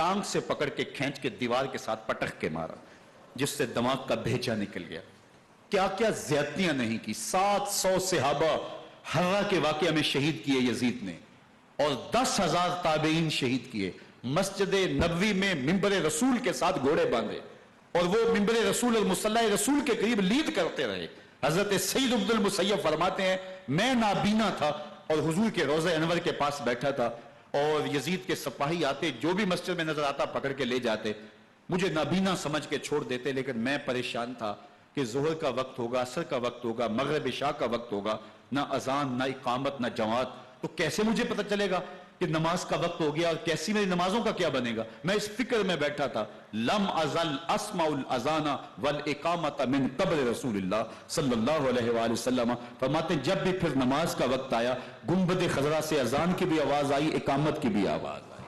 ٹانگ سے پکڑ کے کھینچ کے دیوار کے ساتھ پٹخ کے مارا، جس سے دماغ کا بھیجا نکل گیا۔ کیا کیا زیادتیاں نہیں کی۔ 700 صحابہ حرہ کے واقعہ میں شہید کیے یزید نے، اور 10,000 تابعین شہید کیے۔ مسجد نبوی میں ممبر رسول کے ساتھ گھوڑے باندھے، اور وہ ممبر رسول اور مصلی رسول کے قریب لیڈ کرتے رہے۔ حضرت سید عبد المسیب فرماتے ہیں میں نابینا تھا اور حضور کے روضہ انور کے پاس بیٹھا تھا، اور یزید کے سپاہی آتے، جو بھی مسجد میں نظر آتا پکڑ کے لے جاتے، مجھے نابینا سمجھ کے چھوڑ دیتے، لیکن میں پریشان تھا کہ ظہر کا وقت ہوگا، عصر کا وقت ہوگا، مغرب عشاء کا وقت ہوگا، نہ اذان، نہ اقامت، نہ جماعت، تو کیسے مجھے پتہ چلے گا کہ نماز کا وقت ہو گیا، اور کیسی میری نمازوں کا کیا بنے گا؟ میں اس فکر میں بیٹھا تھا۔ لم ازل اسمع الاذان والاقامت من قبل رسول اللہ صلی اللہ علیہ وآلہ وسلم۔ فرماتے ہیں جب بھی پھر نماز کا وقت آیا، گنبد خضرا سے اذان کی بھی آواز آئی، اقامت کی بھی آواز آئی۔